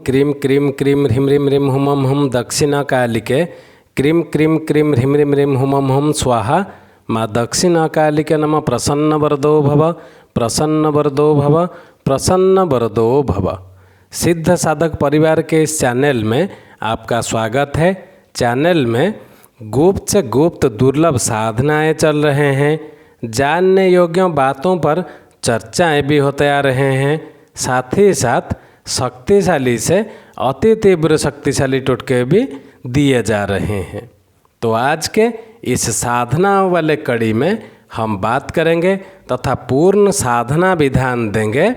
क्रीं क्रीं क्रीं ह्रीं ह्रीं ह्रीं हुम हुम दक्षिणकालिके क्रीं क्रीं क्रीं ह्रीं ह्रीं ह्रीं हुम हुम स्वाहा। माँ दक्षिणकालिके नमः। प्रसन्नवरदो भव, प्रसन्नवरदो भव, प्रसन्नवरदो भव। सिद्ध साधक परिवार के इस चैनल में आपका स्वागत है। चैनल में गुप्त से गुप्त दुर्लभ साधनाएं चल रहे हैं। जानने योग्य बातों पर चर्चाएं भी होते आ रहे हैं। साथ ही साथ शक्तिशाली से अति तीव्र शक्तिशाली टोटके भी दिए जा रहे हैं। तो आज के इस साधना वाले कड़ी में हम बात करेंगे तथा पूर्ण साधना विधान देंगे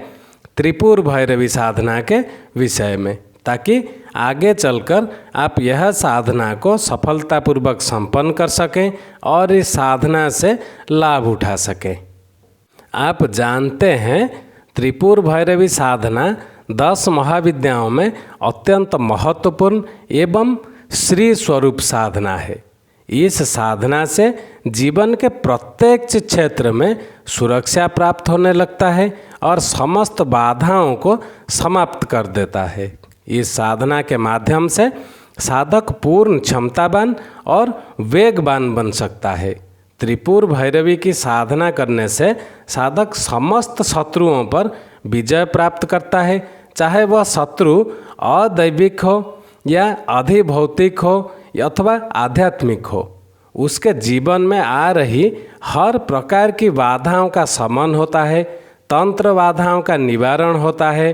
त्रिपुर भैरवी साधना के विषय में, ताकि आगे चलकर आप यह साधना को सफलतापूर्वक संपन्न कर सकें और इस साधना से लाभ उठा सकें। आप जानते हैं त्रिपुर भैरवी साधना 10 महाविद्याओं में अत्यंत महत्वपूर्ण एवं श्री स्वरूप साधना है। इस साधना से जीवन के प्रत्येक क्षेत्र में सुरक्षा प्राप्त होने लगता है और समस्त बाधाओं को समाप्त कर देता है। इस साधना के माध्यम से साधक पूर्ण क्षमतावान और वेगवान बन सकता है। त्रिपुर भैरवी की साधना करने से साधक समस्त शत्रुओं पर विजय प्राप्त करता है, चाहे वह शत्रु अदैविक हो या अधिभौतिक हो अथवा आध्यात्मिक हो। उसके जीवन में आ रही हर प्रकार की बाधाओं का शमन होता है, तंत्र बाधाओं का निवारण होता है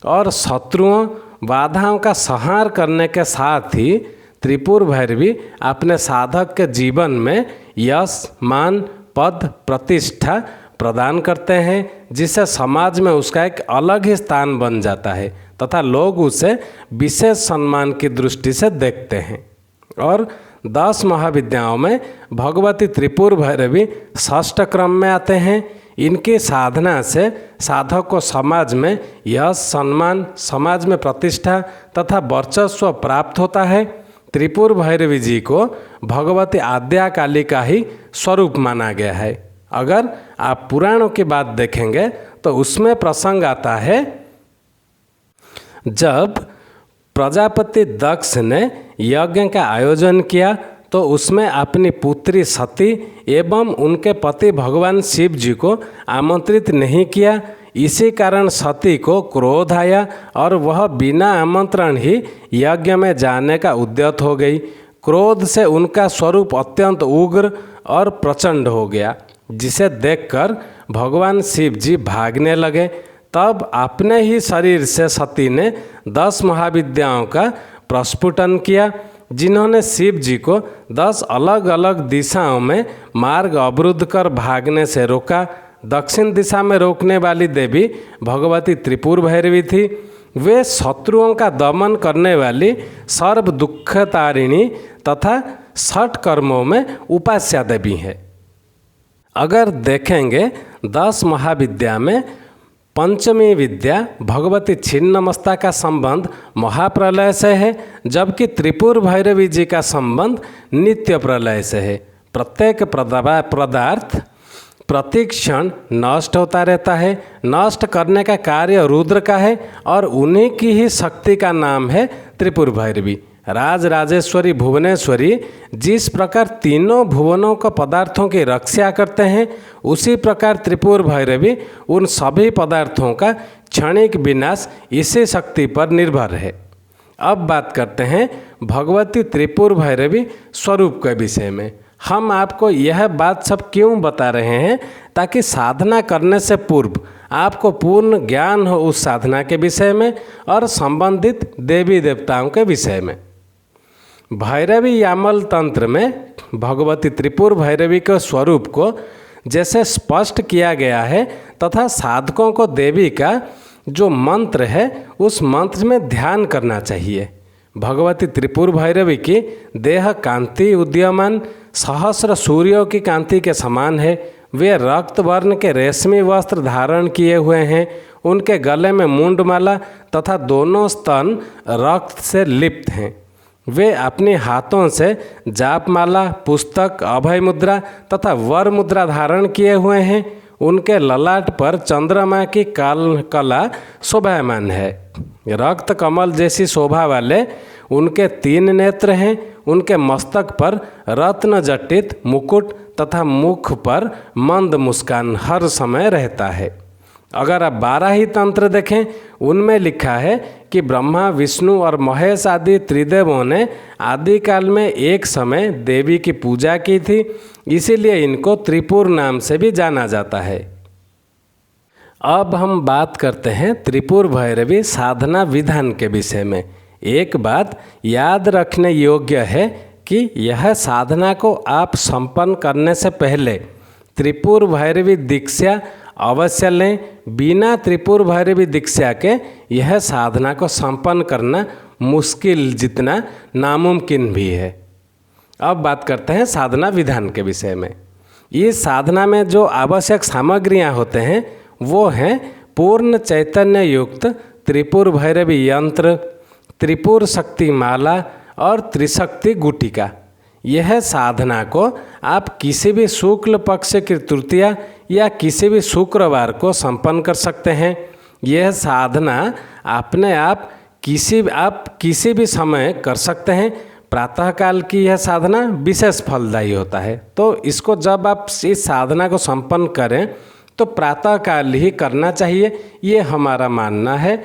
और शत्रुओं बाधाओं का संहार करने के साथ ही त्रिपुर भैरवी अपने साधक के जीवन में यश, मान, पद, प्रतिष्ठा प्रदान करते हैं, जिससे समाज में उसका एक अलग ही स्थान बन जाता है तथा लोग उसे विशेष सम्मान की दृष्टि से देखते हैं। और 10 महाविद्याओं में भगवती त्रिपुर भैरवी षष्ठ क्रम में आते हैं। इनकी साधना से साधक को समाज में यश, सम्मान, समाज में प्रतिष्ठा तथा वर्चस्व प्राप्त होता है। त्रिपुर भैरवी जी को भगवती आद्या काली का ही स्वरूप माना गया है। अगर आप पुराणों की बात देखेंगे तो उसमें प्रसंग आता है जब प्रजापति दक्ष ने यज्ञ का आयोजन किया तो उसमें अपनी पुत्री सती एवं उनके पति भगवान शिव जी को आमंत्रित नहीं किया। इसी कारण सती को क्रोध आया और वह बिना आमंत्रण ही यज्ञ में जाने का उद्यत हो गई। क्रोध से उनका स्वरूप अत्यंत उग्र और प्रचंड हो गया, जिसे देखकर भगवान शिव जी भागने लगे। तब अपने ही शरीर से सती ने 10 महाविद्याओं का प्रस्फुटन किया, जिन्होंने शिव जी को 10 अलग अलग दिशाओं में मार्ग अवरुद्ध कर भागने से रोका। दक्षिण दिशा में रोकने वाली देवी भगवती त्रिपुर भैरवी थी। वे शत्रुओं का दमन करने वाली सर्व दुखतारिणी तथा 6 कर्मों में उपास्या देवी है। अगर देखेंगे 10 महाविद्या में पंचमी विद्या भगवती छिन्नमस्ता का संबंध महाप्रलय से है, जबकि त्रिपुर भैरवी जी का संबंध नित्य प्रलय से है। प्रत्येक पदार्थ प्रति क्षण नष्ट होता रहता है। नष्ट करने का कार्य रुद्र का है और उन्हीं की ही शक्ति का नाम है त्रिपुर भैरवी। राज राजेश्वरी भुवनेश्वरी जिस प्रकार तीनों भुवनों को पदार्थों की रक्षा करते हैं, उसी प्रकार त्रिपुर भैरवी उन सभी पदार्थों का क्षणिक विनाश इसी शक्ति पर निर्भर है। अब बात करते हैं भगवती त्रिपुर भैरवी स्वरूप के विषय में। हम आपको यह बात सब क्यों बता रहे हैं, ताकि साधना करने से पूर्व आपको पूर्ण ज्ञान हो उस साधना के विषय में और संबंधित देवी देवताओं के विषय में। भैरवी यामल तंत्र में भगवती त्रिपुर भैरवी के स्वरूप को जैसे स्पष्ट किया गया है तथा साधकों को देवी का जो मंत्र है उस मंत्र में ध्यान करना चाहिए। भगवती त्रिपुर भैरवी की देह कांति उदीयमान सहस्र सूर्यों की कांति के समान है। वे रक्त वर्ण के रेशमी वस्त्र धारण किए हुए हैं। उनके गले में मुंडमाला तथा दोनों स्तन रक्त से लिप्त हैं। वे अपने हाथों से जापमाला, पुस्तक, अभय मुद्रा तथा वर मुद्रा धारण किए हुए हैं। उनके ललाट पर चंद्रमा की कला शोभायमान है। रक्त कमल जैसी शोभा वाले उनके 3 नेत्र हैं। उनके मस्तक पर रत्न जटित मुकुट तथा मुख पर मंद मुस्कान हर समय रहता है। अगर आप 12 ही तंत्र देखें, उनमें लिखा है कि ब्रह्मा, विष्णु और महेश आदि त्रिदेवों ने आदिकाल में एक समय देवी की पूजा की थी, इसीलिए इनको त्रिपुर नाम से भी जाना जाता है। अब हम बात करते हैं त्रिपुर भैरवी साधना विधान के विषय में। एक बात याद रखने योग्य है कि यह साधना को आप संपन्न करने से पहले त्रिपुर भैरवी दीक्षा अवश्य लें। बिना त्रिपुर भैरवी दीक्षा के यह साधना को संपन्न करना मुश्किल जितना नामुमकिन भी है। अब बात करते हैं साधना विधान के विषय में। इस साधना में जो आवश्यक सामग्रियां होते हैं वो हैं पूर्ण चैतन्य युक्त त्रिपुर भैरवी यंत्र, त्रिपुर शक्ति माला और त्रिशक्ति गुटिका। यह साधना को आप किसी भी शुक्ल पक्ष की तृतीया या किसी भी शुक्रवार को संपन्न कर सकते हैं। यह साधना अपने आप किसी भी समय कर सकते हैं। प्रातःकाल की यह साधना विशेष फलदायी होता है, तो इसको जब आप इस साधना को संपन्न करें तो प्रातःकाल ही करना चाहिए, ये हमारा मानना है।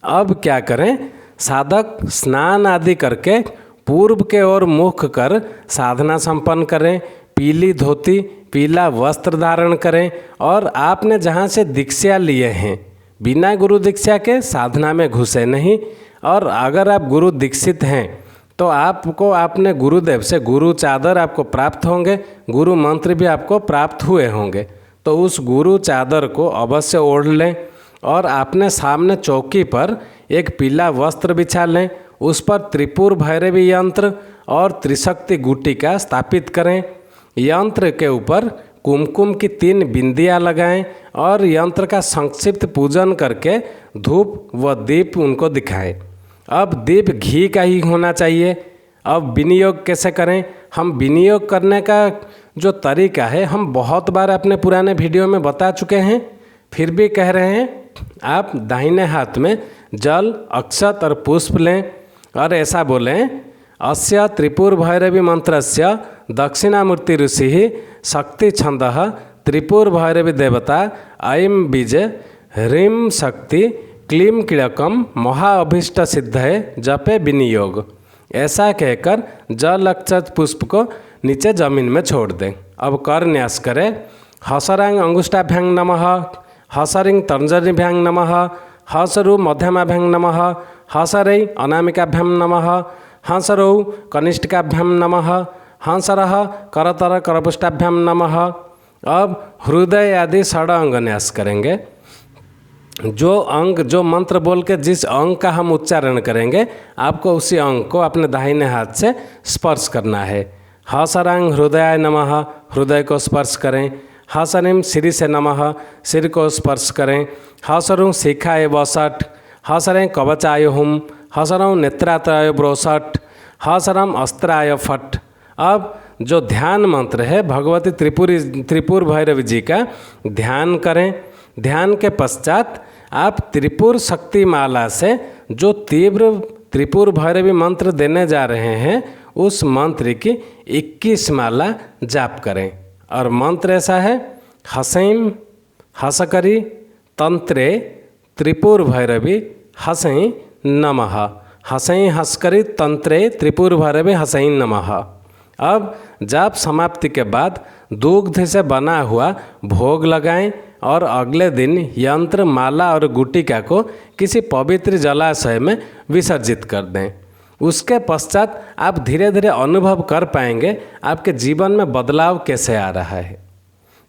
अब क्या करें? साधक स्नान आदि करके पूर्व के ओर मुख कर साधना संपन्न करें। पीली धोती, पीला वस्त्र धारण करें और आपने जहाँ से दीक्षा लिए हैं बिना गुरु दीक्षा के साधना में घुसे नहीं। और अगर आप गुरु दीक्षित हैं तो आपको आपने गुरुदेव से गुरु चादर आपको प्राप्त होंगे, गुरु मंत्र भी आपको प्राप्त हुए होंगे, तो उस गुरु चादर को अवश्य ओढ़ लें और अपने सामने चौकी पर एक पीला वस्त्र बिछा लें। उस पर त्रिपुर भैरवी यंत्र और त्रिशक्ति गुटिका स्थापित करें। यंत्र के ऊपर कुमकुम की 3 बिंदियाँ लगाएं और यंत्र का संक्षिप्त पूजन करके धूप व दीप उनको दिखाएं। अब दीप घी का ही होना चाहिए। अब विनियोग कैसे करें? हम विनियोग करने का जो तरीका है हम बहुत बार अपने पुराने वीडियो में बता चुके हैं, फिर भी कह रहे हैं। आप दाहिने हाथ में जल, अक्षत और पुष्प लें और ऐसा बोलें, अस्य त्रिपुर भैरवी मंत्रस्य दक्षिणामूर्ति ऋषि शक्ति छंदः त्रिपुर भैरवी देवता ऐं बीज ह्रीं शक्ति क्लीं किलकम महा अभीष्ट सिद्धये जपे विनियोग। ऐसा कहकर जल, अक्षत, पुष्प को नीचे जमीन में छोड़ दें। अब कर न्यास करें। हसरांग अंगुष्ठाभ्यां नमः, हसरिंग तर्जनीभ्यां नमः, हसरु मध्यमाभ्यां नमः, हसरै अनामिकाभ्यां नमः, हंसरौ कनिष्ठिकाभ्यां नमः, हंसरः करतर करपुष्टाभ्यां नमः। अब हृदय आदि 6 अंग न्यास करेंगे। जो मंत्र बोल के जिस अंग का हम उच्चारण करेंगे आपको उसी अंग को अपने दाहिने हाथ से स्पर्श करना है। हसरांग हृदयाय नमः, हृदय को स्पर्श करें। हसरीं सिरि से नमः, सिर को स्पर्श करें। हसरुं शिखाय वसट, हसरें कवचाय हुम, हसरं नेत्रात्रय ब्रोसट, हसरम अस्त्राय फट। अब जो ध्यान मंत्र है भगवती त्रिपुर भैरवी जी का ध्यान करें। ध्यान के पश्चात आप त्रिपुर शक्ति माला से जो तीव्र त्रिपुर भैरवी मंत्र देने जा रहे हैं उस मंत्र की 21 माला जाप करें। और मंत्र ऐसा है, हसैं हसकरी तंत्रे त्रिपुर भैरवी हसैं नमः, हसैं हसकरी तंत्रे त्रिपुर भैरवी हसैं नमः। अब जाप समाप्ति के बाद दुग्ध से बना हुआ भोग लगाएं और अगले दिन यंत्र, माला और गुटिका को किसी पवित्र जलाशय में विसर्जित कर दें। उसके पश्चात आप धीरे धीरे अनुभव कर पाएंगे आपके जीवन में बदलाव कैसे आ रहा है।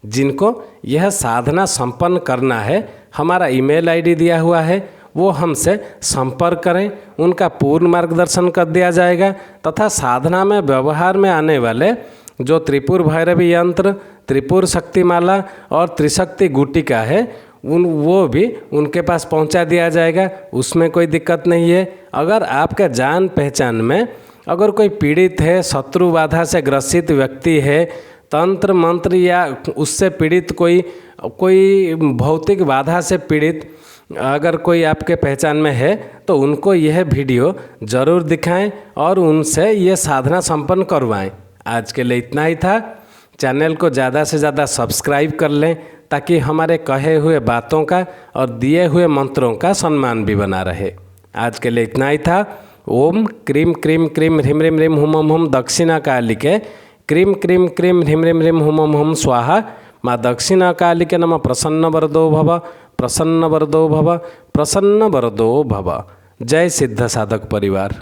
जिनको यह साधना संपन्न करना है, हमारा ईमेल आईडी दिया हुआ है, वो हमसे संपर्क करें, उनका पूर्ण मार्गदर्शन कर दिया जाएगा। तथा साधना में व्यवहार में आने वाले जो त्रिपुर भैरवी यंत्र, त्रिपुर शक्ति माला और त्रिशक्ति गुटिका है वो भी उनके पास पहुंचा दिया जाएगा, उसमें कोई दिक्कत नहीं है। अगर आपके जान पहचान में अगर कोई पीड़ित है, शत्रु बाधा से ग्रसित व्यक्ति है, तंत्र मंत्र या उससे पीड़ित कोई भौतिक बाधा से पीड़ित अगर कोई आपके पहचान में है तो उनको यह वीडियो ज़रूर दिखाएं और उनसे ये साधना संपन्न करवाएं। आज के लिए इतना ही था। चैनल को ज़्यादा से ज़्यादा सब्सक्राइब कर लें ताकि हमारे कहे हुए बातों का और दिए हुए मंत्रों का सम्मान भी बना रहे। आज के लिए इतना ही था। ओम क्रीम क्रीम क्रीम ह्रीम ह्रीम ह्रीम हुम हुम हुम दक्षिणा कालिके क्रीम क्रीम क्रीम ह्रीम ह्रीम ह्रीम हुम हुम हुम स्वाहा। माँ दक्षिणा कालिके नमः। प्रसन्न वरदो भव, प्रसन्न वरदो भव, प्रसन्न वरदो भव। जय सिद्ध साधक परिवार।